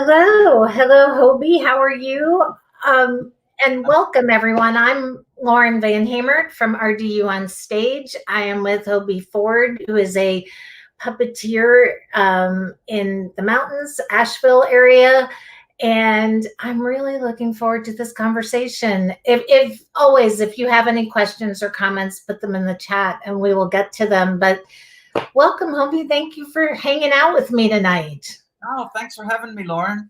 Hello, hello, Hobie. How are you? And welcome, everyone. I'm Lauren Van Hamert from RDU on Stage. I am with Hobey Ford, who is a puppeteer in the mountains, Asheville area. And I'm really looking forward to this conversation. If you have any questions or comments, put them in the chat and we will get to them. But welcome, Hobie. Thank you for hanging out with me tonight. Oh, thanks for having me, Lauren.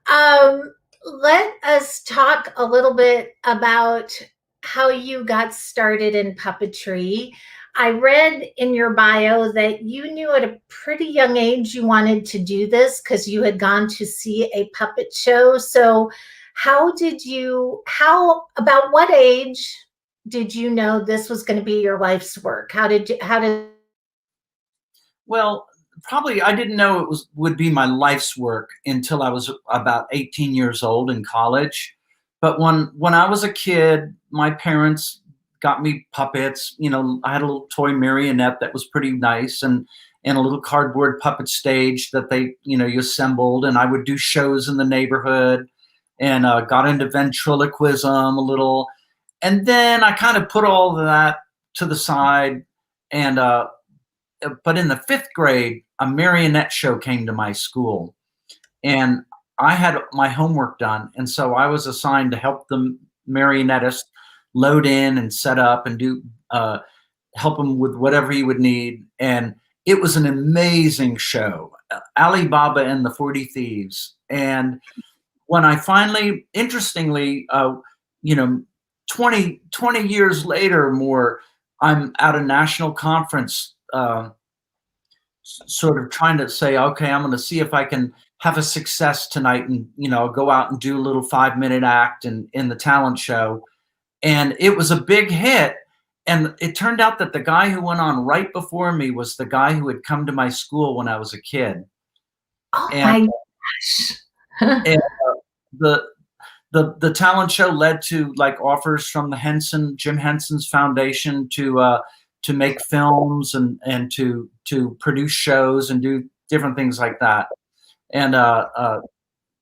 Let us talk a little bit about how you got started in puppetry. I read in your bio that you knew at a pretty young age you wanted to do this because you had gone to see a puppet show. So about what age did you know this was going to be your life's work? Well, probably I didn't know it would be my life's work until I was about 18 years old in college. But when I was a kid, my parents got me puppets. You know, I had a little toy marionette that was pretty nice, and a little cardboard puppet stage that you assembled, and I would do shows in the neighborhood, and got into ventriloquism a little, and then I kind of put all of that to the side, and but in the 5th grade, a marionette show came to my school, and I had my homework done, and so I was assigned to help the marionettist load in and set up and do help him with whatever he would need. And it was an amazing show, Alibaba and the 40 Thieves. And when I finally, interestingly, 20 years later or more, I'm at a national conference sort of trying to say, okay, I'm going to see if I can have a success tonight and, go out and do a little 5-minute act in the talent show. And it was a big hit. And it turned out that the guy who went on right before me was the guy who had come to my school when I was a kid. Oh my gosh. And the talent show led to like offers from the Jim Henson's Foundation to make films and to produce shows and do different things like that, and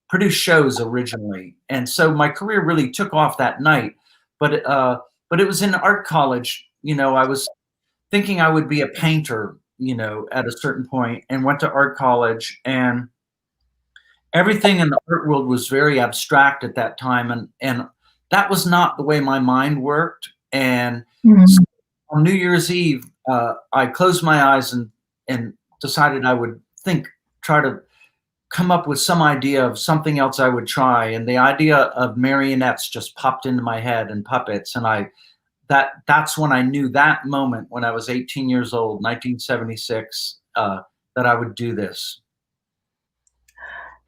produce shows originally. And so my career really took off that night. But it was in art college. I was thinking I would be a painter, at a certain point, and went to art college, and everything in the art world was very abstract at that time, and that was not the way my mind worked. And so on New Year's Eve, I closed my eyes and decided I would try to come up with some idea of something else I would try. And the idea of marionettes just popped into my head, and puppets. And that's when I knew, that moment when I was 18 years old, 1976, that I would do this.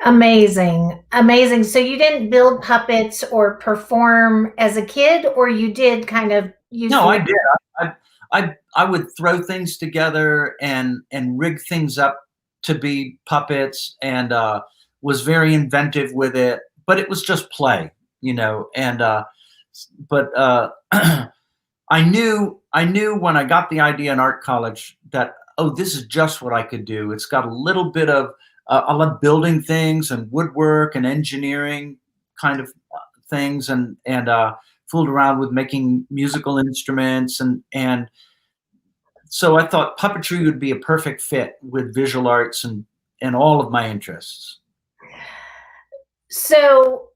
Amazing. Amazing. So you didn't build puppets or perform as a kid, or you did kind of use? No, I did. I would throw things together and rig things up to be puppets, and was very inventive with it, but it was just play, and but I knew when I got the idea in art college that, oh, this is just what I could do. It's got a little bit of I love building things and woodwork and engineering kind of things, and fooled around with making musical instruments, and so I thought puppetry would be a perfect fit with visual arts and all of my interests. So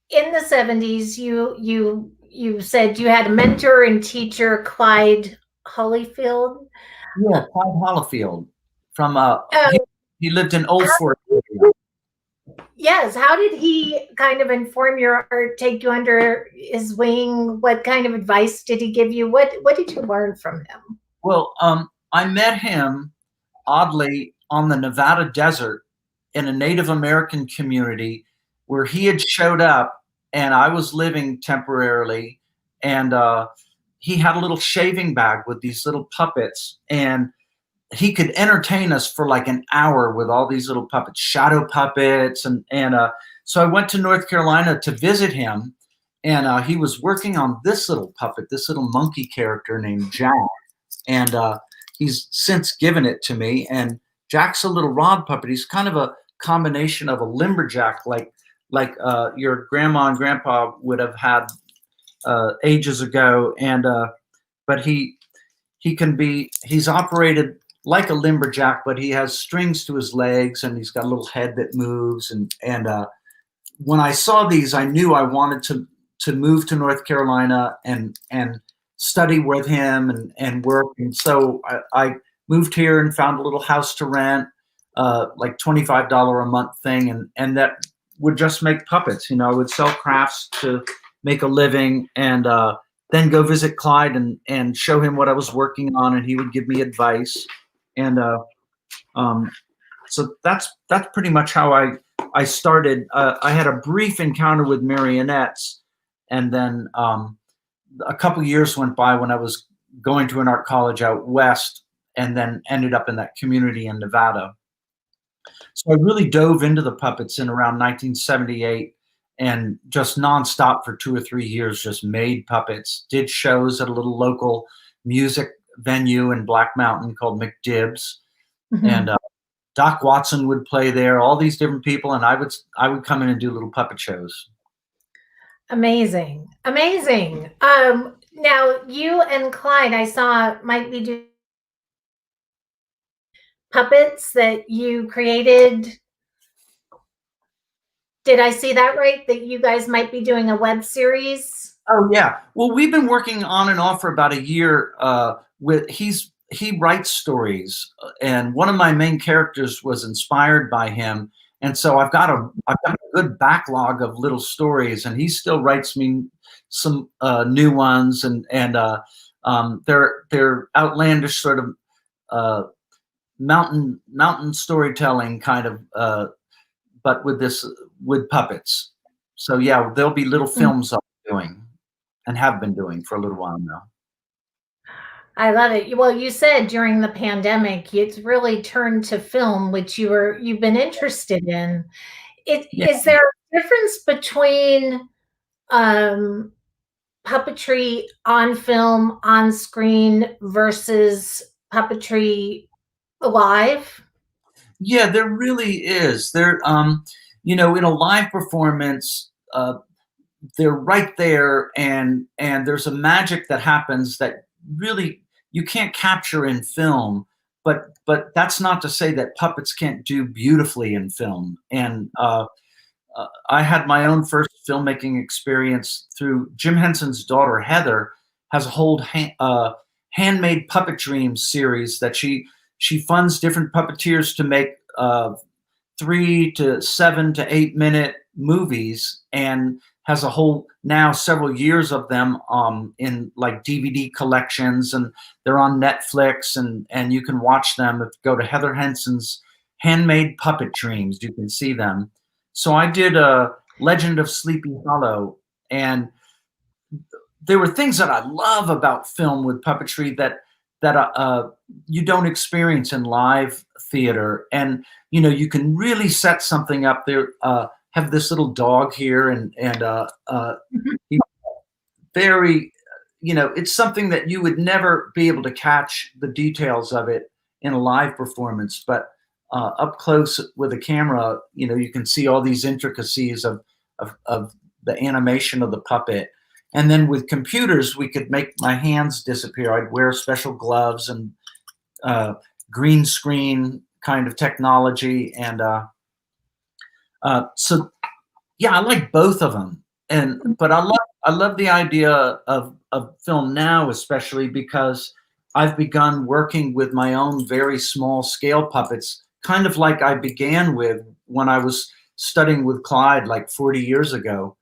in the 70s, you said you had a mentor and teacher, Clyde Holyfield. Yeah, Clyde Holyfield from he lived in Old Fort. Yes. How did he kind of inform your art, take you under his wing? What kind of advice did he give you? What did you learn from him? Well, I met him, oddly, on the Nevada desert in a Native American community where he had showed up, and I was living temporarily, and he had a little shaving bag with these little puppets, and he could entertain us for like an hour with all these little puppets, shadow puppets, and so I went to North Carolina to visit him, and he was working on this little puppet, this little monkey character named Jack. And he's since given it to me. And Jack's a little rod puppet. He's kind of a combination of a lumberjack, like your grandma and grandpa would have had ages ago, and but he's operated like a lumberjack, but he has strings to his legs, and he's got a little head that moves. And when I saw these, I knew I wanted to move to North Carolina and study with him and work. And so I moved here and found a little house to rent, like $25 a month thing, and that would just make puppets. I would sell crafts to make a living, and then go visit Clyde and show him what I was working on, and he would give me advice. And so that's pretty much how I started. I had a brief encounter with marionettes, and then a couple years went by when I was going to an art college out west, and then ended up in that community in Nevada. So I really dove into the puppets in around 1978, and just nonstop for 2 or 3 years, just made puppets, did shows at a little local music venue in Black Mountain called McDibb's. Mm-hmm. And Doc Watson would play there, all these different people, and I would come in and do little puppet shows. Amazing. Now you and Clyde, I saw, might be doing puppets that you created. Did I see that right? That you guys might be doing a web series? Oh yeah. Well, we've been working on and off for about a year. He writes stories, and one of my main characters was inspired by him, and so I've got a good backlog of little stories, and he still writes me some new ones, and they're outlandish sort of mountain storytelling kind of, but with puppets. So yeah, there'll be little films I'm doing and have been doing for a little while now. I love it. Well, you said during the pandemic, it's really turned to film, which you've been interested in. Yeah. Is there a difference between puppetry on film, on screen versus puppetry live? Yeah, there really is. In a live performance, they're right there, and there's a magic that happens that really you can't capture in film. But that's not to say that puppets can't do beautifully in film. And I had my own first filmmaking experience through Jim Henson's daughter Heather has a whole handmade puppet dreams series that she funds different puppeteers to make 3 to 7 to 8 minute movies, and has a whole now several years of them in like DVD collections, and they're on Netflix, and you can watch them. If you go to Heather Henson's Handmade Puppet Dreams, you can see them. So I did a Legend of Sleepy Hollow, and there were things that I love about film with puppetry that you don't experience in live theater. And you can really set something up there. Have this little dog here, and he's very, it's something that you would never be able to catch the details of it in a live performance, but up close with a camera, you can see all these intricacies of the animation of the puppet. And then with computers, we could make my hands disappear. I'd wear special gloves and green screen kind of technology. And so, yeah, I like both of them. But I love the idea of film now, especially because I've begun working with my own very small scale puppets, kind of like I began with when I was studying with Clyde like 40 years ago.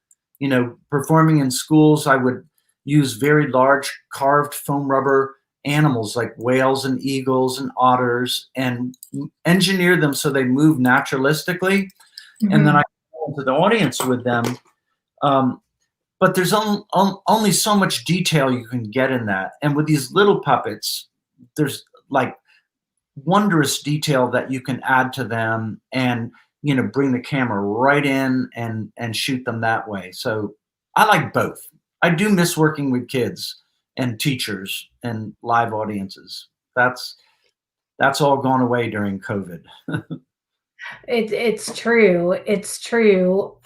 Performing in schools, I would use very large carved foam rubber animals like whales and eagles and otters, and engineer them so they move naturalistically. Mm-hmm. And then I go into the audience with them. But there's only so much detail you can get in that. And with these little puppets, there's like wondrous detail that you can add to them, and bring the camera right in and shoot them that way. So I like both. I do miss working with kids and teachers and live audiences. That's all gone away during COVID. It's true. It's true.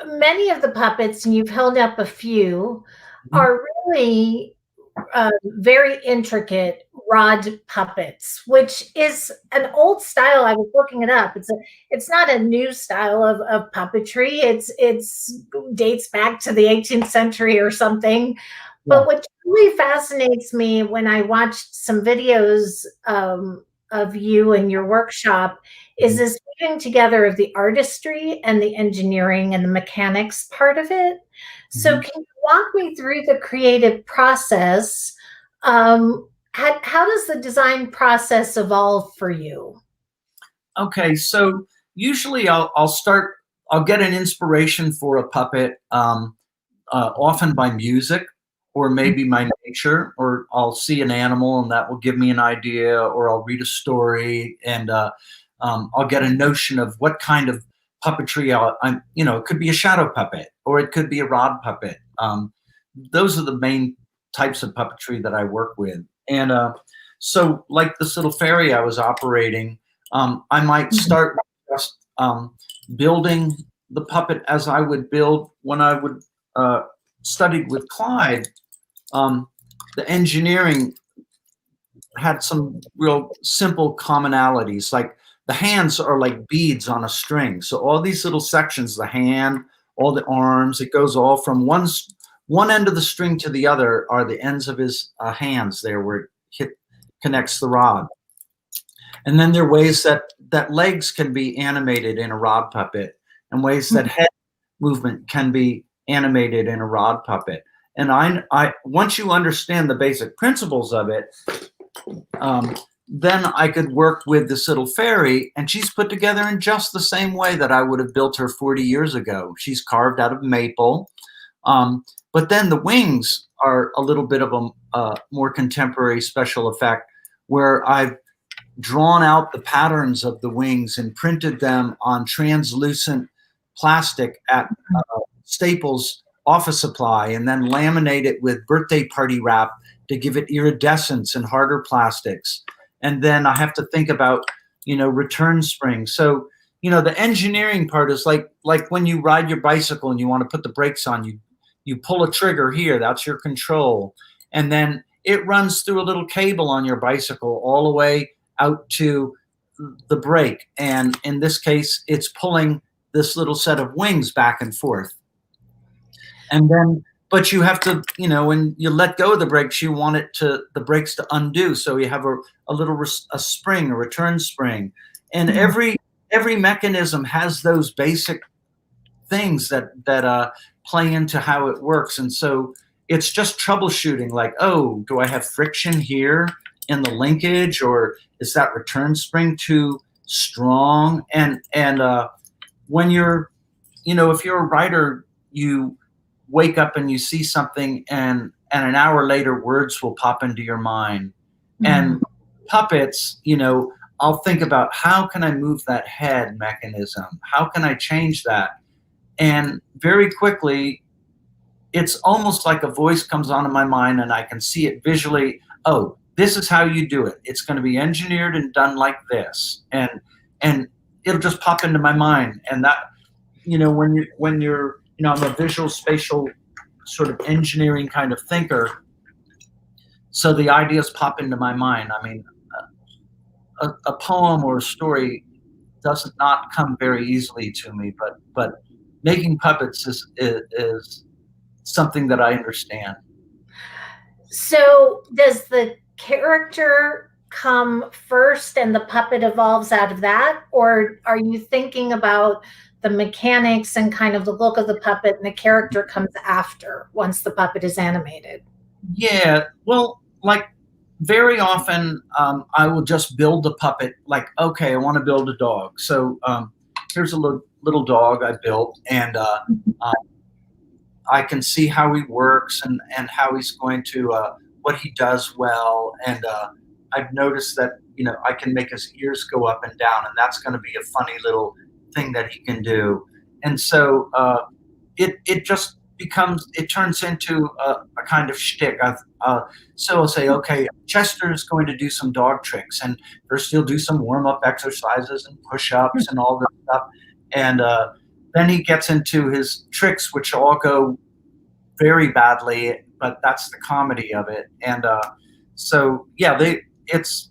Many of the puppets, and you've held up a few, Mhm. are really very intricate rod puppets, which is an old style. I was looking it up. It's not a new style of puppetry. It's dates back to the 18th century or something. Yeah. But what really fascinates me when I watched some videos of you and your workshop is Mhm. this weaving together of the artistry and the engineering and the mechanics part of it. So, Mhm. can you walk me through the creative process? How does the design process evolve for you? Okay, so usually I'll get an inspiration for a puppet, often by music or maybe my nature, or I'll see an animal and that will give me an idea, or I'll read a story and I'll get a notion of what kind of puppetry it could be a shadow puppet or it could be a rod puppet. Those are the main types of puppetry that I work with. And so, like this little fairy I was operating, I might Mhm. start with just building the puppet as I would build when I would studied with Clyde. Um, the engineering had some real simple commonalities. Like the hands are like beads on a string. So all these little sections, the hand, all the arms, it goes all from one end of the string to the other are the ends of his hands there where it connects the rod. And then there are ways that legs can be animated in a rod puppet, and ways that head movement can be animated in a rod puppet. And I once you understand the basic principles of it, um, then I could work with this little fairy, and she's put together in just the same way that I would have built her 40 years ago. She's carved out of maple, but then the wings are a little bit of a more contemporary special effect, where I've drawn out the patterns of the wings and printed them on translucent plastic at Staples office supply, and then laminate it with birthday party wrap to give it iridescence and harder plastics. And then I have to think about, return springs. So, the engineering part is like when you ride your bicycle and you want to put the brakes on, you pull a trigger here, that's your control. And then it runs through a little cable on your bicycle all the way out to the brake. And in this case, it's pulling this little set of wings back and forth. And then, but you have to, when you let go of the brakes, you want the brakes to undo. So you have a little a spring, a return spring. And Mhm. every mechanism has those basic things that play into how it works. And so it's just troubleshooting, like, oh, do I have friction here in the linkage, or is that return spring too strong? And when you're, if you're a writer, you wake up and you see something, and an hour later words will pop into your mind. Mhm. And puppets, I'll think about, how can I move that head mechanism, how can I change that? And very quickly, it's almost like a voice comes onto my mind and I can see it visually. Oh, this is how you do it. It's going to be engineered and done like this. And it'll just pop into my mind. And that, when you're, I'm a visual spatial sort of engineering kind of thinker. So the ideas pop into my mind. I mean, a poem or a story does not come very easily to me, but making puppets is something that I understand. So, does the character come first and the puppet evolves out of that? Or are you thinking about the mechanics and kind of the look of the puppet and the character comes after once the puppet is animated? Yeah, well, like very often, I will just build the puppet. Like, okay, I want to build a dog. So here's a little dog I built, and uh, I can see how he works and how he's going to what he does well. And I've noticed that I can make his ears go up and down, and that's going to be a funny little thing that he can do. And so it just turns into a kind of shtick. So he'll say, okay, Chester's going to do some dog tricks, and first he'll do some warm-up exercises and push-ups and all this stuff, and then he gets into his tricks, which all go very badly, but that's the comedy of it. And so yeah, it's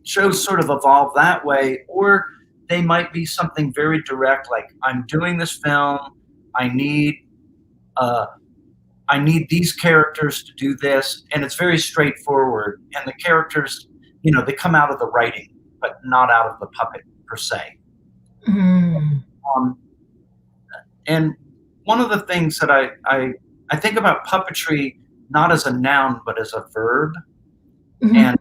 shows sort of evolve that way, or they might be something very direct, like I'm doing this film, I need these characters to do this, and it's very straightforward. And the characters, they come out of the writing, but not out of the puppet per se. Mm. And one of the things that I think about puppetry not as a noun but as a verb, and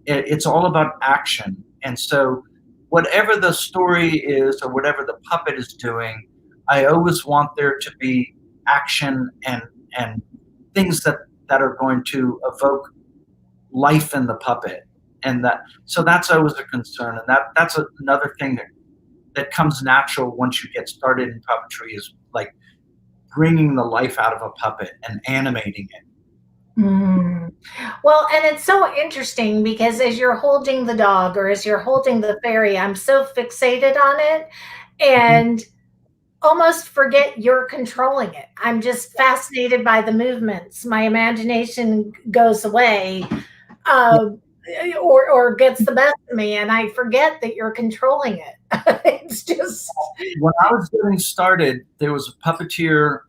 it's all about action. And so whatever the story is or whatever the puppet is doing, I always want there to be action and things that are going to evoke life in the puppet. And so that's always a concern. And that's another thing that comes natural once you get started in puppetry, is like bringing the life out of a puppet and animating it. Mm. Well, and it's so interesting because as you're holding the dog or as you're holding the fairy, I'm so fixated on it and almost forget you're controlling it. I'm just fascinated by the movements. My imagination goes away or gets the best of me, and I forget that you're controlling it. It's just... When I was getting started, there was a puppeteer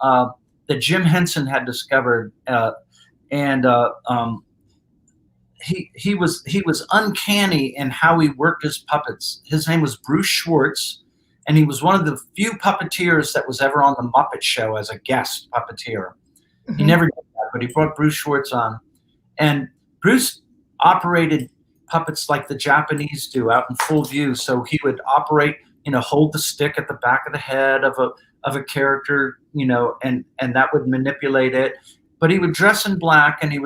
that Jim Henson had discovered, and he was uncanny in how he worked his puppets. His name was Bruce Schwartz, and he was one of the few puppeteers that was ever on the Muppet Show as a guest puppeteer. He never did that, but he brought Bruce Schwartz on, and Bruce operated puppets like the Japanese do, out in full view. So he would operate, hold the stick at the back of the head of a character, and that would manipulate it. But he would dress in black, and he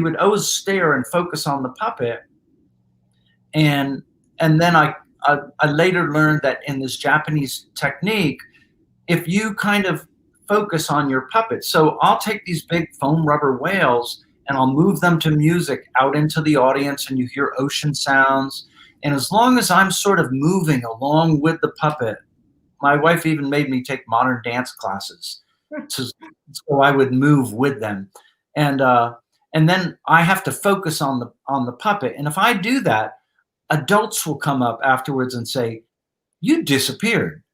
would always stare and focus on the puppet. And then I later learned that in this Japanese technique, if you kind of focus on your puppet, so I'll take these big foam rubber whales and I'll move them to music out into the audience, and you hear ocean sounds. And as long as I'm sort of moving along with the puppet, my wife even made me take modern dance classes so I would move with them. And then I have to focus on the puppet. And if I do that, adults will come up afterwards and say, "You disappeared.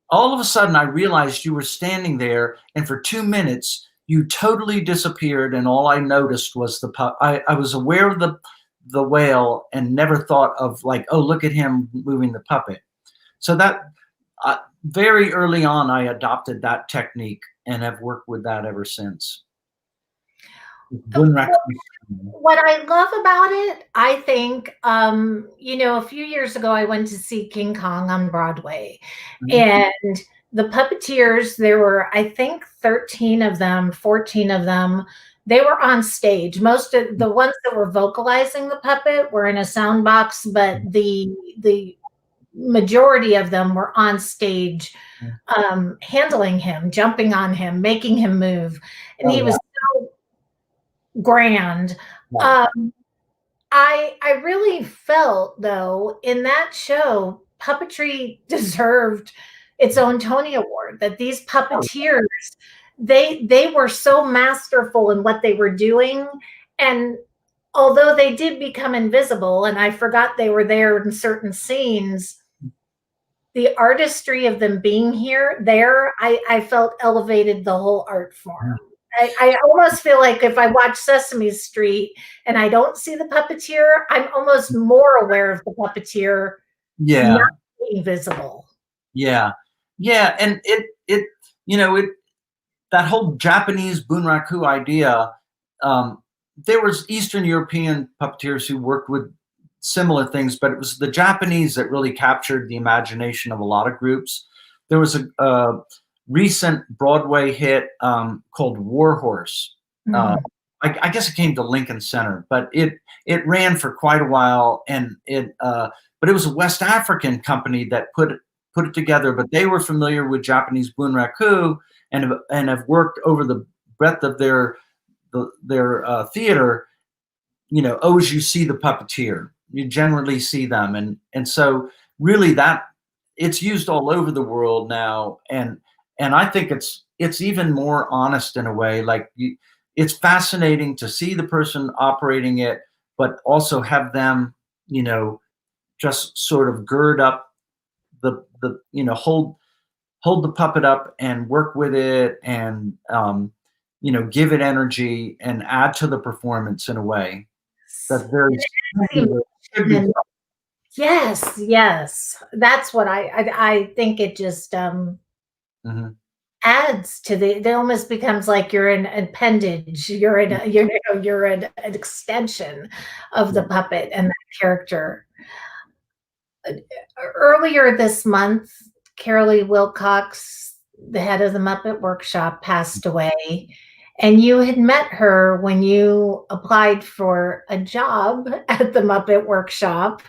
All of a sudden I realized you were standing there, and for 2 minutes you totally disappeared, and all I noticed was I was aware of the whale and never thought of like, oh, look at him moving the puppet." So that very early on I adopted that technique and have worked with that ever since. What I love about it, I think, a few years ago, I went to see King Kong on Broadway, and the Puppeteers, there were, I think, 13 of them, 14 of them. They were on stage. Most of the ones that were vocalizing the puppet were in a sound box, but the majority of them were on stage, handling him, jumping on him, making him move. And he was so grand. I really felt, though, in that show, puppetry deserved its own Tony Award, that these puppeteers, they were so masterful in what they were doing. And although they did become invisible, and I forgot they were there in certain scenes, the artistry of them being there, I felt elevated the whole art form. I almost feel like if I watch Sesame Street and I don't see the puppeteer, I'm almost more aware of the puppeteer not being visible. Yeah. And it that whole Japanese bunraku idea, there was Eastern European puppeteers who worked with similar things, but it was the Japanese that really captured the imagination of a lot of groups. There was a recent Broadway hit called Warhorse. I guess it came to Lincoln Center, but it ran for quite a while, and but it was a West African company that put put it together, but they were familiar with Japanese bunraku and have worked over the breadth of their theater. As you see the puppeteer, you generally see them, and so really that it's used all over the world now, and I think it's even more honest in a way. Like it's fascinating to see the person operating it, but also have them, just sort of gird up hold the puppet up and work with it, and give it energy and add to the performance in a way that's very should be. Yes, yes. That's what I think it just Mhm. adds to the it almost becomes like you're an appendage. You're an extension of the Yeah. puppet and that character. Earlier this month, Carolee Wilcox, the head of the Muppet Workshop, passed away. And you had met her when you applied for a job at the Muppet Workshop.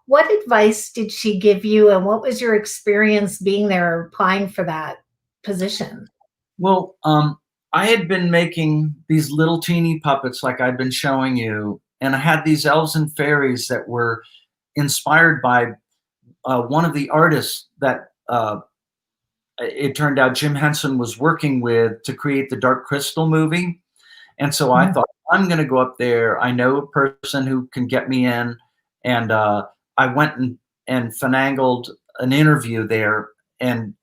What advice did she give you, and what was your experience being there applying for that position? Well, I had been making these little teeny puppets like I'd been showing you, and I had these elves and fairies that were inspired by one of the artists that it turned out Jim Henson was working with to create the Dark Crystal movie. And so I Mhm. thought, I'm going to go up there. I know a person who can get me in. And I went and finagled an interview there, and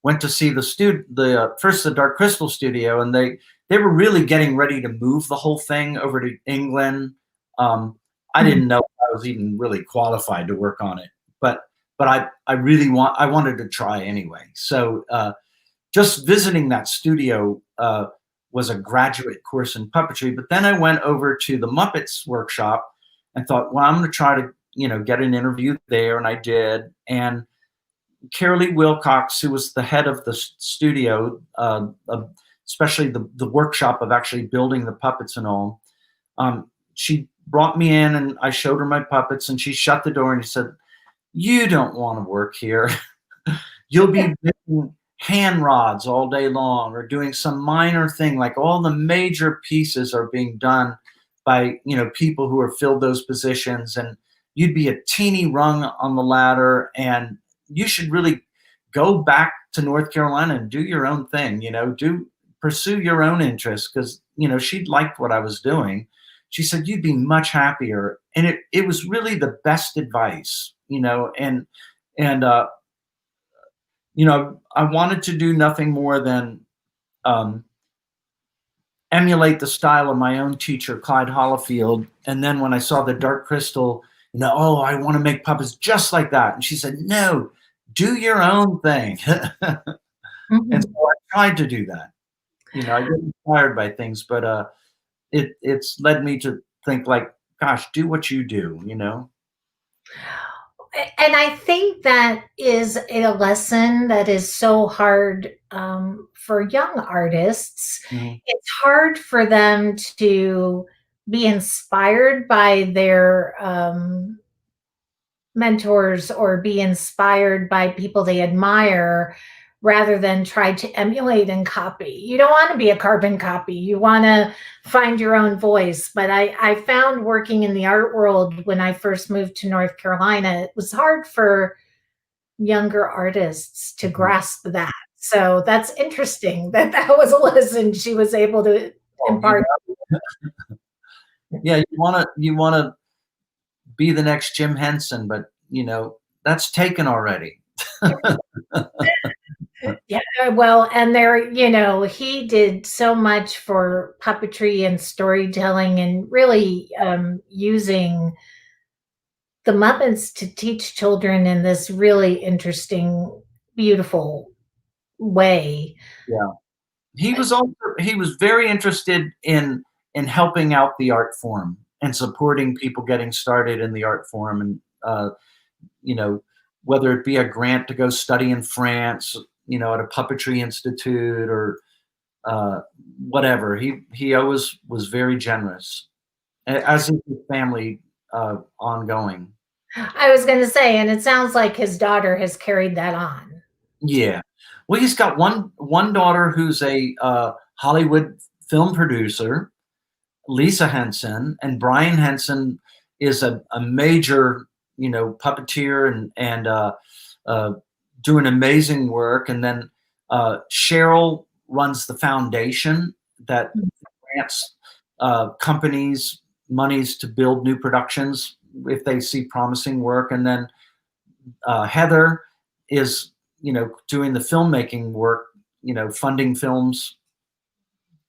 went to see first the Dark Crystal studio, and they were really getting ready to move the whole thing over to England. I Mhm. didn't know I was even really qualified to work on it, but I wanted to try anyway. So just visiting that studio was a graduate course in puppetry. But then I went over to the Muppets workshop and thought, well, I'm going to try to get an interview there, and I did. And Carolee Wilcox, who was the head of the studio, especially the workshop of actually building the puppets and all, she brought me in and I showed her my puppets, and she shut the door and she said, "You don't want to work here. You'll be making hand rods all day long or doing some minor thing. Like all the major pieces are being done by people who have filled those positions, and you'd be a teeny rung on the ladder, and you should really go back to North Carolina and do your own thing. Do pursue your own interests, because she liked what I was doing. She said you'd be much happier, and it was really the best advice. And I wanted to do nothing more than um, emulate the style of my own teacher, Clyde Hollifield. And then when I saw the Dark Crystal, oh, I want to make puppets just like that. And she said, no, do your own thing. And so Mhm. I tried to do that. I get inspired by things, but it's led me to think like, gosh, do what you do. And I think that is a lesson that is so hard for young artists. Mhm. It's hard for them to be inspired by their mentors or be inspired by people they admire rather than try to emulate and copy. You don't want to be a carbon copy. You want to find your own voice. But I found working in the art world when I first moved to North Carolina, it was hard for younger artists to Mhm. grasp that. So that's interesting that that was a lesson she was able to Oh, impart. yeah, you want to be the next Jim Henson, but that's taken already. Yeah, well, and there, he did so much for puppetry and storytelling and really using the Muppets to teach children in this really interesting, beautiful way. Yeah. He was very interested in helping out the art form and supporting people getting started in the art form, and you know whether it be a grant to go study in France, at a puppetry institute, or uh, whatever. He always was very generous, as is his family ongoing. I was going to say, and it sounds like his daughter has carried that on. Yeah. Well, he's got one daughter who's a Hollywood film producer, Lisa Henson, and Brian Henson is a major, puppeteer and uh, doing amazing work. And then Cheryl runs the foundation that grants companies monies to build new productions if they see promising work. And then Heather is, doing the filmmaking work, funding films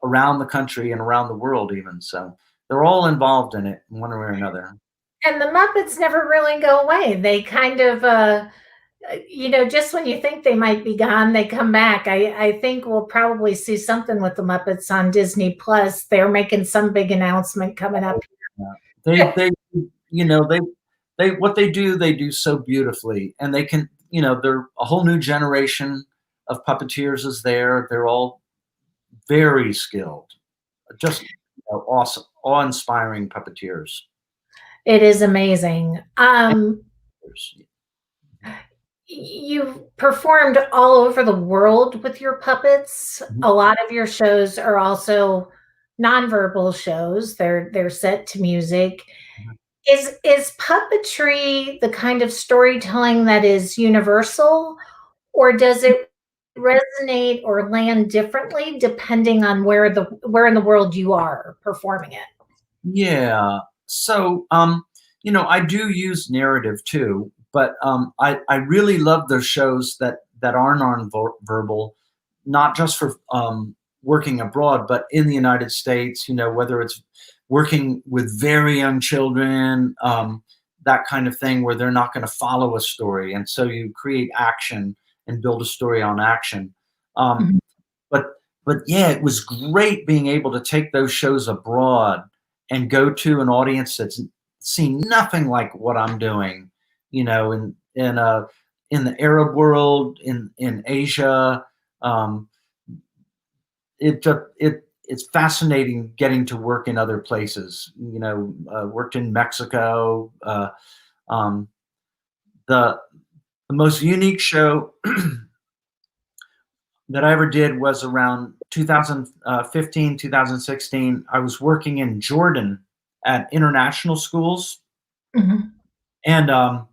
around the country and around the world even. So they're all involved in it in one way or another. And the Muppets never really go away. They kind of, just when you think they might be gone, they come back. I think we'll probably see something with the Muppets on Disney Plus. They're making some big announcement coming up. Yeah. They they what they do so beautifully, and they can, they're a whole new generation of puppeteers is there. They're all very skilled, just awesome, awe-inspiring puppeteers. It is amazing. You've performed all over the world with your puppets. Mhm. A lot of your shows are also nonverbal shows. They're set to music. Mhm. Is puppetry the kind of storytelling that is universal, or does it resonate or land differently depending on where in the world you are performing it? Yeah. So, I do use narrative too, but I really love those shows that are non-verbal, not just for working abroad, but in the United States. Whether it's working with very young children, that kind of thing, where they're not going to follow a story, and so you create action and build a story on action. Um, Mhm. but but yeah, it was great being able to take those shows abroad and go to an audience that's seen nothing like what I'm doing, in the Arab world, in Asia. Um, it's fascinating getting to work in other places. Worked in Mexico. Um, the the most unique show that I ever did was around 2015, 2016. I was working in Jordan at international schools, Mhm. and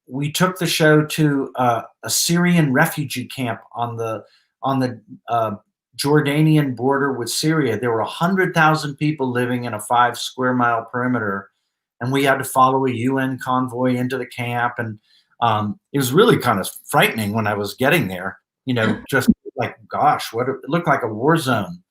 we took the show to a Syrian refugee camp on the Jordanian border with Syria. There were 100,000 people living in a 5 square mile perimeter, and we had to follow a UN convoy into the camp. And it was really kind of frightening when I was getting there. Just like, gosh, what it looked like a war zone.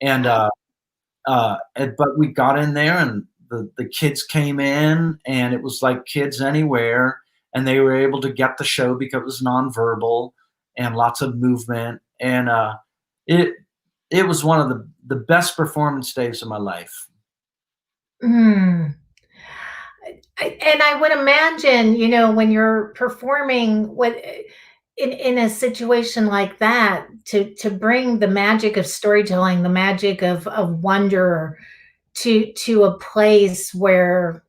And but we got in there, and the kids came in, and it was like Kids Anywhere, and they were able to get the show because it was nonverbal and lots of movement. And it it was one of the best performance days of my life. Mm. And I would imagine, when you're performing in a situation like that, to bring the magic of storytelling, the magic of wonder to a place where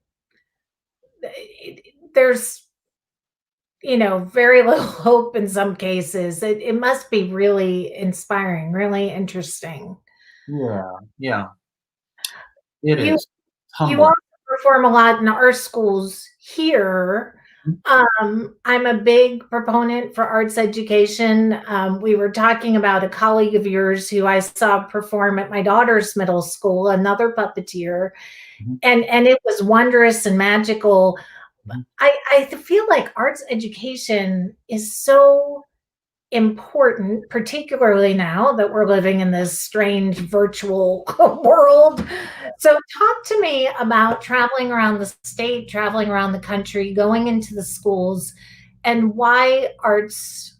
there's very little hope in some cases. It must be really inspiring, really interesting. Yeah, yeah, it You is. You also Humbling. perform a lot in our schools here. I'm a big proponent for arts education. We were talking about a colleague of yours who I saw perform at my daughter's middle school, another puppeteer, Mhm, and it was wondrous and magical. mhm. I feel like arts education is so important, particularly now that we're living in this strange virtual world. So, talk to me about traveling around the state, traveling around the country, going into the schools, and why arts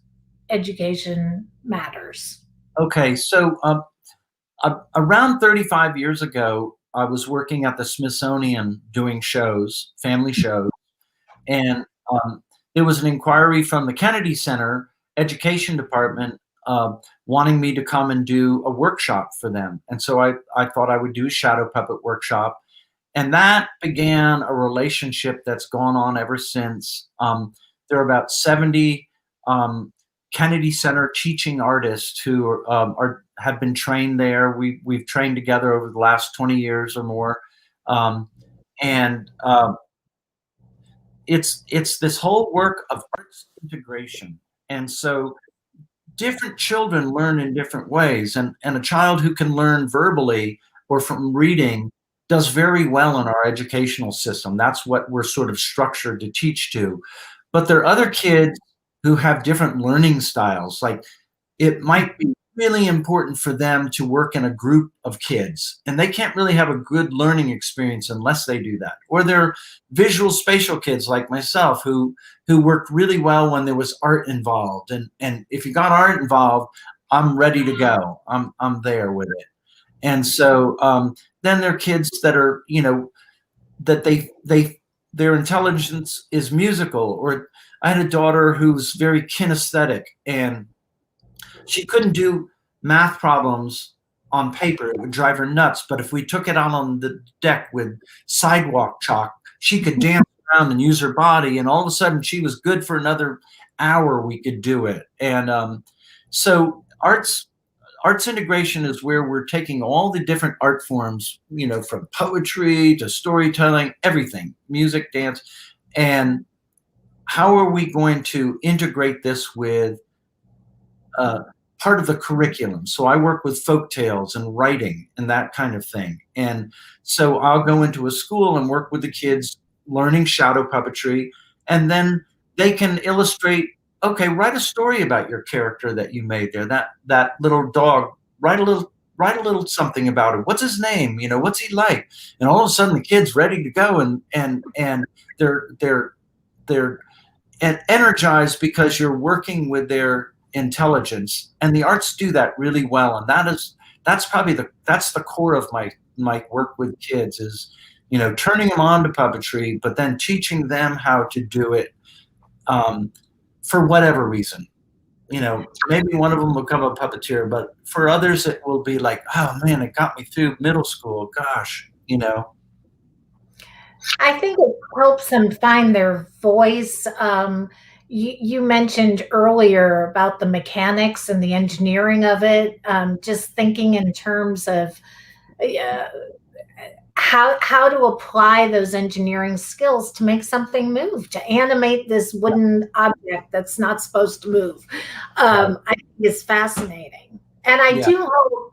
education matters. Okay, so around 35 years ago, I was working at the Smithsonian doing shows, family shows, and there was an inquiry from the Kennedy Center Education Department wanting me to come and do a workshop for them. And so I thought I would do a shadow puppet workshop. And that began a relationship that's gone on ever since. There are about 70 Kennedy Center teaching artists who have been trained there. We've trained together over the last 20 years or more. Um, and it's this whole work of arts integration. And so different children learn in different ways, and a child who can learn verbally or from reading does very well in our educational system. That's what we're sort of structured to teach to. But there are other kids who have different learning styles. Like, it might be really important for them to work in a group of kids, and they can't really have a good learning experience unless they do that. Or they're visual spatial kids like myself who worked really well when there was art involved, and if you got art involved, I'm ready to go. I'm there with it. And so then there are kids that are, that their intelligence is musical. Or I had a daughter who's very kinesthetic, and she couldn't do math problems on paper. It would drive her nuts. But if we took it out on the deck with sidewalk chalk, she could dance around and use her body. And all of a sudden, she was good for another hour. We could do it. And so arts integration is where we're taking all the different art forms, from poetry to storytelling, everything, music, dance, and how are we going to integrate this with part of the curriculum? So I work with folk tales and writing and that kind of thing. And so I'll go into a school and work with the kids learning shadow puppetry, and then they can illustrate, okay, write a story about your character that you made there, that little dog, write a little something about him. What's his name? What's he like? And all of a sudden the kid's ready to go, and they're energized because you're working with their intelligence. And the arts do that really well. And that's probably that's the core of my work with kids is, turning them on to puppetry, but then teaching them how to do it for whatever reason. Maybe one of them will become a puppeteer, but for others it will be like, oh man, it got me through middle school. Gosh, I think it helps them find their voice. You mentioned earlier about the mechanics and the engineering of it. Just thinking in terms of how to apply those engineering skills to make something move, to animate this wooden object that's not supposed to move. I think is fascinating. And I do hope,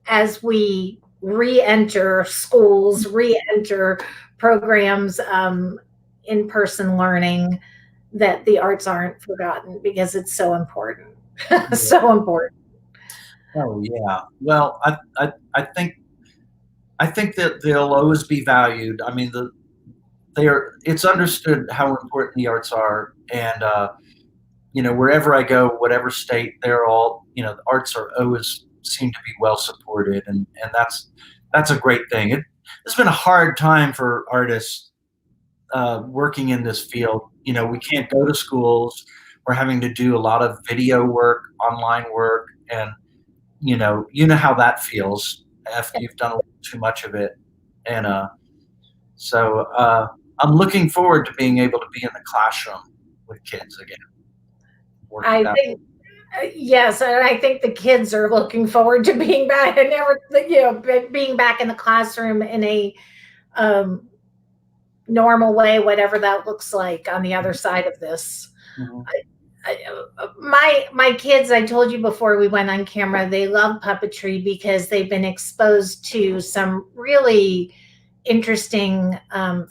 as we re-enter schools, re-enter programs, in-person learning, that the arts aren't forgotten, because it's so important. So important. Oh yeah. Well, I think that they'll always be valued. I mean, it's understood how important the arts are, and wherever I go, whatever state, they're all, the arts are always seem to be well supported, and that's a great thing. It's been a hard time for artists working in this field. We can't go to schools. We're having to do a lot of video work, online work, and you know how that feels after you've done a little too much of it. And so I'm looking forward to being able to be in the classroom with kids again. I think yes, and I think the kids are looking forward to being back, and being back in the classroom in a normal way, whatever that looks like on the other side of this. Mm-hmm. My kids, I told you before we went on camera, they love puppetry because they've been exposed to some really interesting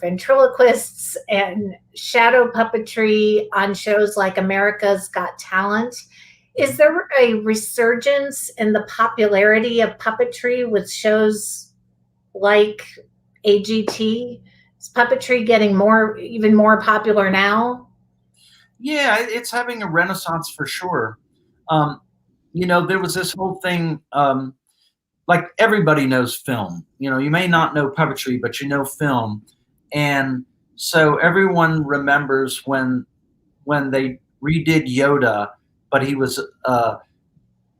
ventriloquists and shadow puppetry on shows like America's Got Talent. Is there a resurgence in the popularity of puppetry with shows like AGT? Is puppetry getting even more popular now? Yeah, it's having a renaissance for sure. There was this whole thing, like everybody knows film. You may not know puppetry, but you know film. And so everyone remembers when they redid Yoda, but he was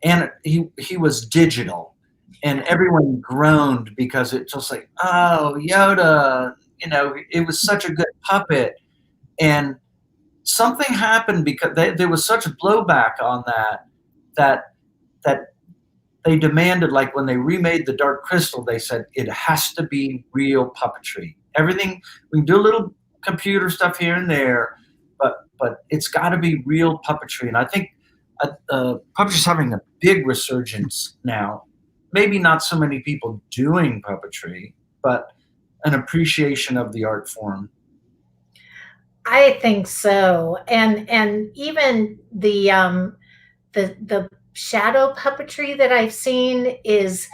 and he was digital. and everyone groaned because it's just like, oh, Yoda, it was such a good puppet. And something happened because there was such a blowback on that that they demanded, like when they remade the Dark Crystal, they said it has to be real puppetry. Everything, we can do a little computer stuff here and there, but it's got to be real puppetry. And I think puppetry is having a big resurgence now. Maybe not so many people doing puppetry, but an appreciation of the art form. I think so. And even the shadow puppetry that I've seen is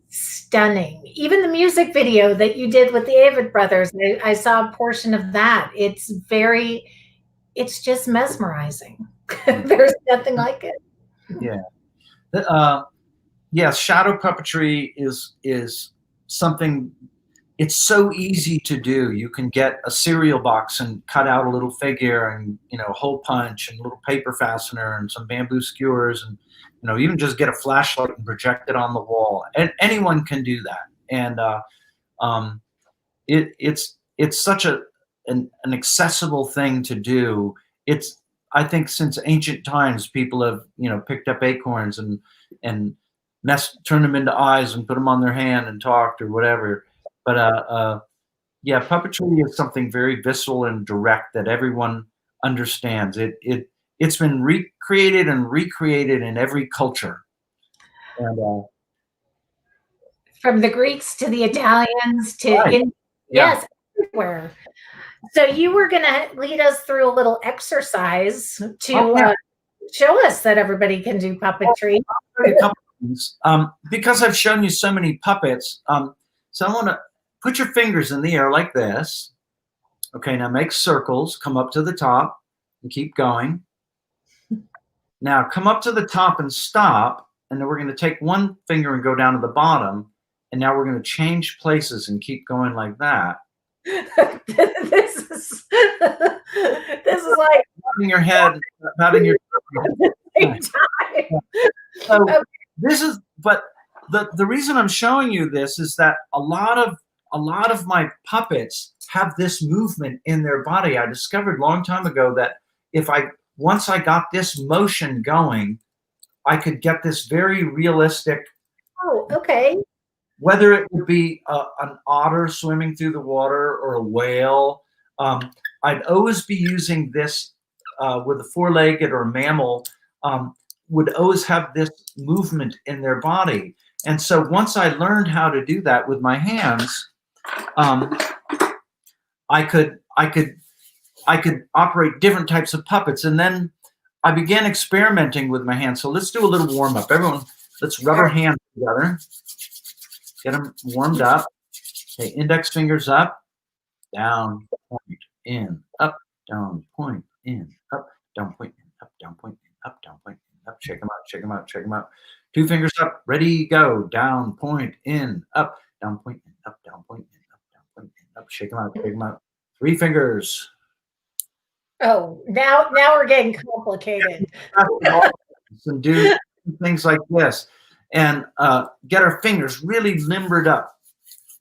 stunning. Even the music video that you did with the Avid brothers, I saw a portion of that. It's just mesmerizing. There's nothing like it. Yeah. Yes, shadow puppetry is something. It's so easy to do. You can get a cereal box and cut out a little figure, and a hole punch and a little paper fastener and some bamboo skewers, and even just get a flashlight and project it on the wall. And anyone can do that. And it's such an accessible thing to do. I think since ancient times, people have picked up acorns and turned them into eyes and put them on their hand and talked or whatever. But yeah, puppetry is something very visceral and direct that everyone understands. It's been recreated and recreated in every culture. And from the Greeks to the Italians to right. yes, everywhere. So you were going to lead us through a little exercise to show us that everybody can do puppetry. A couple things. Because I've shown you so many puppets, so I want to put your fingers in the air like this. Okay, now make circles, come up to the top, and keep going. Now come up to the top and stop, and then we're going to take one finger and go down to the bottom, and now we're going to change places and keep going like that. This is like patting your head, patting your time. So this is, but the reason I'm showing you this is that a lot of my puppets have this movement in their body. I discovered a long time ago that once I got this motion going, I could get this very realistic. Oh, okay. Whether it would be an otter swimming through the water or a whale, I'd always be using this with a four-legged or a mammal, would always have this movement in their body. And so once I learned how to do that with my hands, I could operate different types of puppets. And then I began experimenting with my hands. So let's do a little warm-up. Everyone, let's rub our hands together. Get them warmed up. Okay, index fingers up, down, point, in, up, down, point, in, up, down, point, in, up, down, point, in, up, down, point, in, up. Shake them out, shake them out, shake them out. 2 fingers up, ready, go. Down, point, in, up, down, point, in, up, down, point, in, up, down, point, in, up. Shake them out, shake them out. 3 fingers. Oh, now we're getting complicated. And do things like this. And get our fingers really limbered up.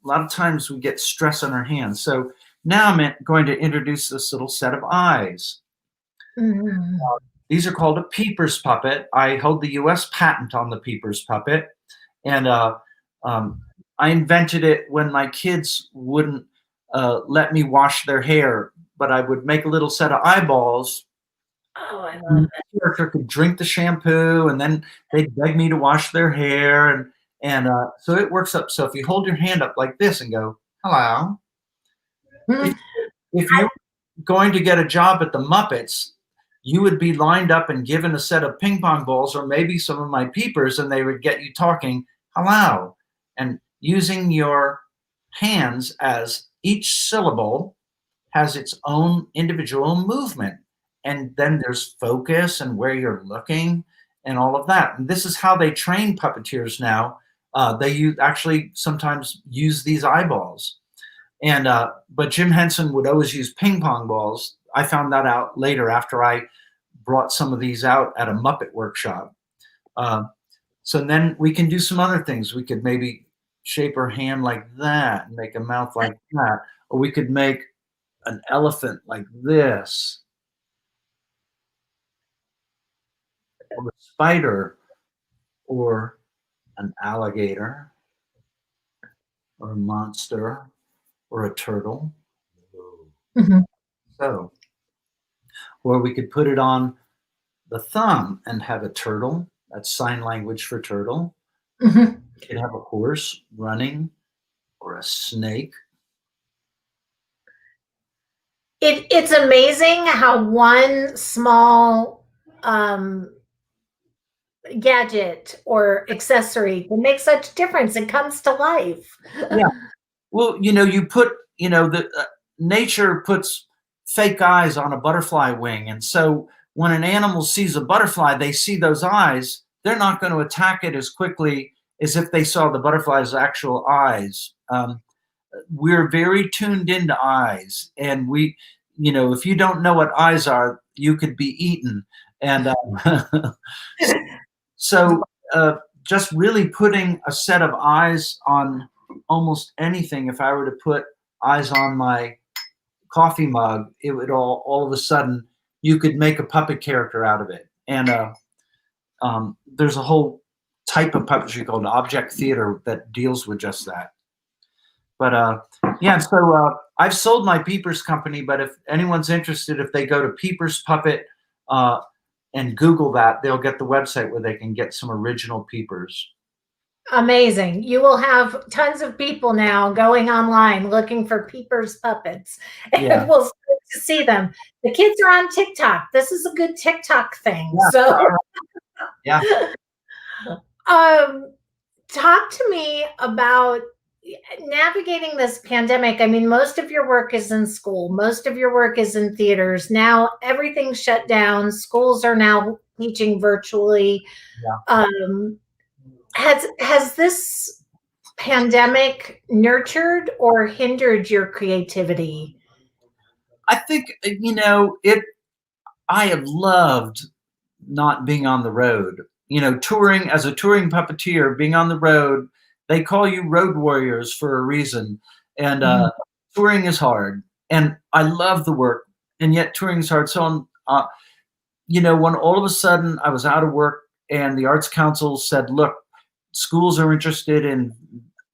A lot of times we get stress on our hands. So now I'm going to introduce this little set of eyes. Mm-hmm. These are called a Peepers puppet. I hold the U.S. patent on the Peepers puppet. And I invented it when my kids wouldn't let me wash their hair, but I would make a little set of eyeballs. Oh, I love that. The character could drink the shampoo, and then they'd beg me to wash their hair, and so it works up. So if you hold your hand up like this and go, hello. Mm-hmm. If you're going to get a job at the Muppets, you would be lined up and given a set of ping pong balls or maybe some of my peepers, and they would get you talking, hello, and using your hands as each syllable has its own individual movement. And then there's focus and where you're looking and all of that. And this is how they train puppeteers now. They actually sometimes use these eyeballs. And but Jim Henson would always use ping pong balls. I found that out later after I brought some of these out at a Muppet Workshop. So then we can do some other things. We could maybe shape her hand like that and make a mouth like that. Or we could make an elephant like this, or a spider, or an alligator, or a monster, or a turtle. Mhm. So, or we could put it on the thumb and have a turtle. That's sign language for turtle. Mhm. You could have a horse running, or a snake. It's amazing how one small gadget or accessory can make such difference. It comes to life. Yeah. Well, you put, the nature puts fake eyes on a butterfly wing. And so when an animal sees a butterfly, they see those eyes. They're not going to attack it as quickly as if they saw the butterfly's actual eyes. We're very tuned into eyes. And if you don't know what eyes are, you could be eaten. And so just really putting a set of eyes on almost anything. If I were to put eyes on my coffee mug, it would all of a sudden, you could make a puppet character out of it. And there's a whole type of puppetry called object theater that deals with just that. But yeah, so I've sold my Peepers company, but if anyone's interested, if they go to Peepers Puppet and Google that, they'll get the website where they can get some original Peepers. Amazing. You will have tons of people now going online looking for Peepers puppets, Yeah. and we'll start to see them. The kids are on TikTok. This is a good TikTok thing. Yeah. So, Yeah. talk to me about navigating this pandemic. I mean, most of your work is in school, most of your work is in theaters. Now everything's shut down. Schools are now teaching virtually. Yeah. Has this pandemic nurtured or hindered your creativity? I think, I have loved not being on the road. Touring as a touring puppeteer, being on the road, they call you road warriors for a reason. And touring is hard. And I love the work, and yet touring is hard. So, when all of a sudden I was out of work and the Arts Council said, look, schools are interested in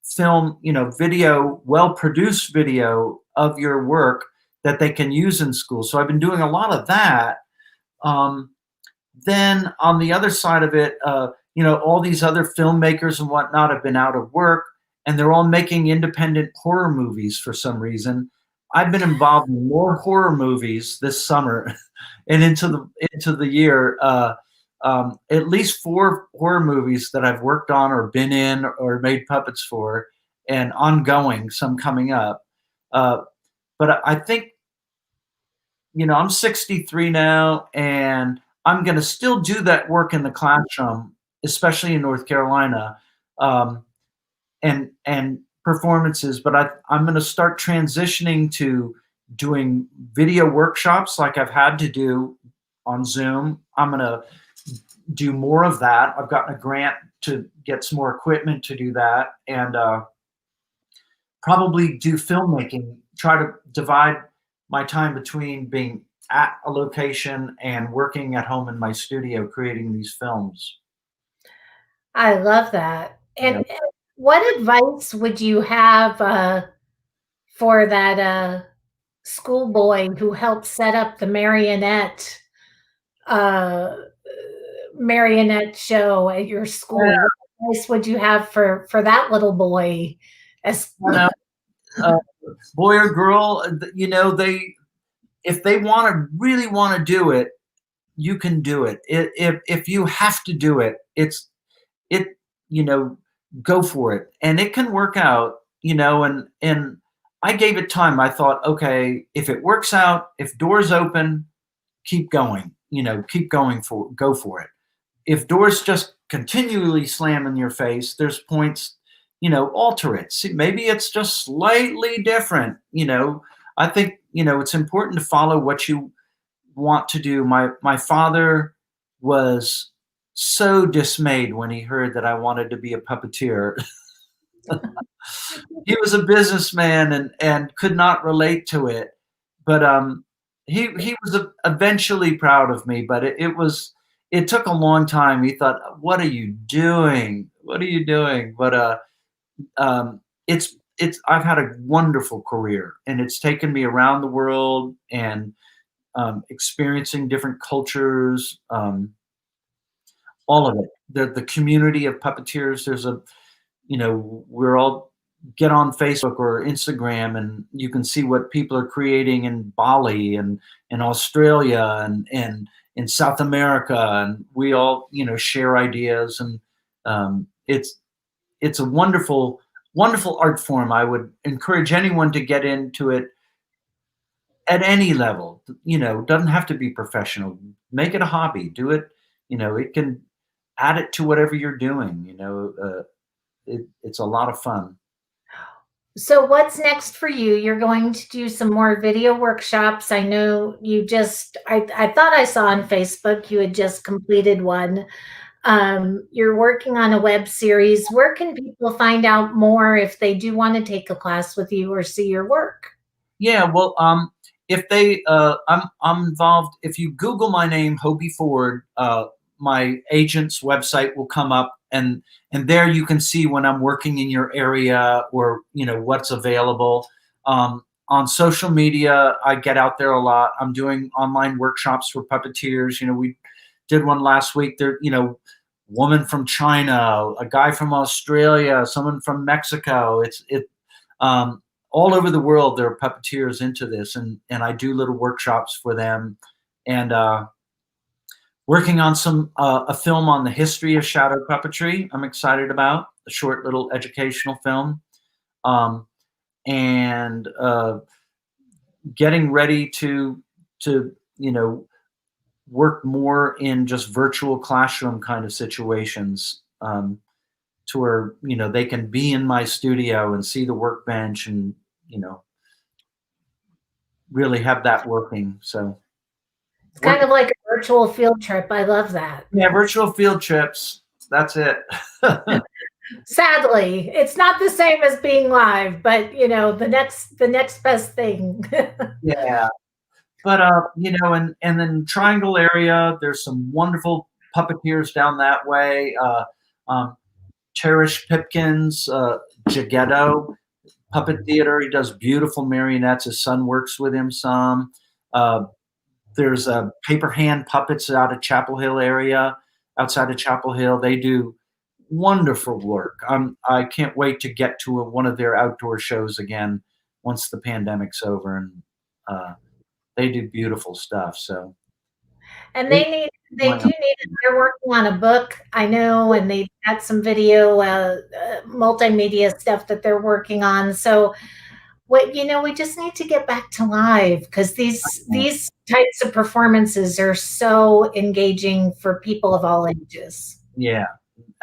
film, video, well-produced video of your work that they can use in school. So I've been doing a lot of that. Then on the other side of it, all these other filmmakers and whatnot have been out of work, and they're all making independent horror movies for some reason. I've been involved in more horror movies this summer and into the year. At least 4 horror movies that I've worked on or been in or made puppets for, and ongoing, some coming up. But I think, I'm 63 now, and I'm going to still do that work in the classroom, especially in North Carolina, and performances. But I'm going to start transitioning to doing video workshops like I've had to do on Zoom. I'm going to do more of that. I've gotten a grant to get some more equipment to do that, and probably do filmmaking, try to divide my time between being at a location and working at home in my studio creating these films. I love that. Yeah. And what advice would you have for that schoolboy who helped set up the uh, marionette show at your school? Yeah. What advice would you have for that little boy? As Boy or girl, if they really want to do it, you can do it. If you have to do it, it go for it, and it can work out. And I gave it time. I thought, okay, if it works out, if doors open, keep going. Go for it. If doors just continually slam in your face, there's points, alter it. See, maybe it's just slightly different. I think, it's important to follow what you want to do. My father was so dismayed when he heard that I wanted to be a puppeteer. He was a businessman and could not relate to it, but he was eventually proud of me. But it took a long time. He thought, "What are you doing? What are you doing?" But it's I've had a wonderful career, and it's taken me around the world and experiencing different cultures, all of it. The community of puppeteers. There's a we're all get on Facebook or Instagram, and you can see what people are creating in Bali and in Australia and in South America, and we all share ideas, and it's a wonderful art form. I would encourage anyone to get into it at any level. Doesn't have to be professional. Make it a hobby. Do it. It can add it to whatever you're doing. It's a lot of fun. So what's next for you? You're going to do some more video workshops. I know I thought I saw on Facebook you had just completed one. You're working on a web series. Where can people find out more if they do want to take a class with you or see your work? Yeah, well, if I'm involved. If you Google my name, Hobey Ford, my agent's website will come up, and there you can see when I'm working in your area or what's available. On social media, I get out there a lot. I'm doing online workshops for puppeteers. We did one last week. There, woman from China, a guy from Australia, someone from Mexico. All over the world, there are puppeteers into this, and I do little workshops for them, and working on a film on the history of shadow puppetry. I'm excited about a short little educational film, and getting ready to work more in just virtual classroom kind of situations. To where they can be in my studio and see the workbench and really have that working. So It's kind of like a virtual field trip. I love that. yeah, virtual field trips. That's it. Sadly, it's not the same as being live, but the next best thing. Yeah, but and then Triangle area, there's some wonderful puppeteers down that way. Cherish Pipkins, Jagetto Puppet Theater. He does beautiful marionettes. His son works with him some. There's Paper Hand Puppets out of Chapel Hill area, outside of Chapel Hill. They do wonderful work. I can't wait to get to one of their outdoor shows again once the pandemic's over, and they do beautiful stuff. So, And they do need it. They're working on a book, I know, and they've got some video, multimedia stuff that they're working on. So, we just need to get back to live because these types of performances are so engaging for people of all ages. Yeah,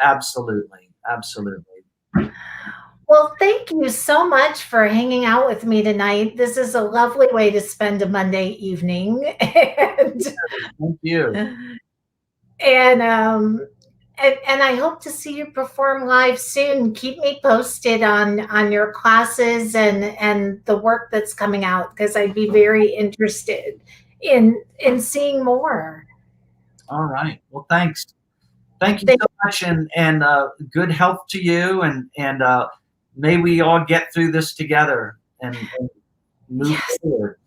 absolutely, absolutely. Well, thank you so much for hanging out with me tonight. This is a lovely way to spend a Monday evening, and Thank you. and I hope to see you perform live soon. Keep me posted on your classes and the work that's coming out because I'd be very interested in seeing more. All right. Well, thanks. Thank you so much, and good health to you, and may we all get through this together and move forward,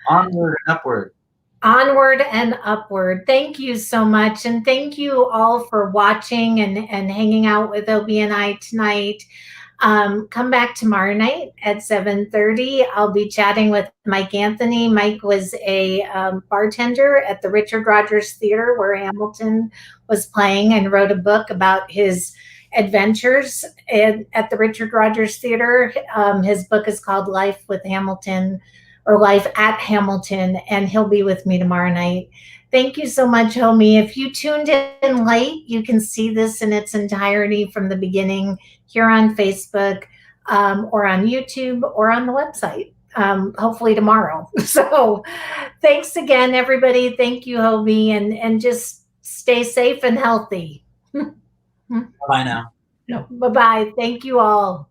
onward and upward. Onward and upward. Thank you so much. And thank you all for watching and hanging out with Obie and I tonight. Come back tomorrow night at 7:30. I'll be chatting with Mike Anthony. Mike was a bartender at the Richard Rodgers Theater where Hamilton was playing and wrote a book about his adventures at the Richard Rodgers Theater. His book is called Life with Hamilton, or Life at Hamilton, and he'll be with me tomorrow night. Thank you so much, Homie. If you tuned in late, you can see this in its entirety from the beginning here on Facebook, or on YouTube, or on the website, hopefully tomorrow. So thanks again, everybody. Thank you, Hobie, and just Stay safe and healthy. Bye now. Bye-bye. Thank you all.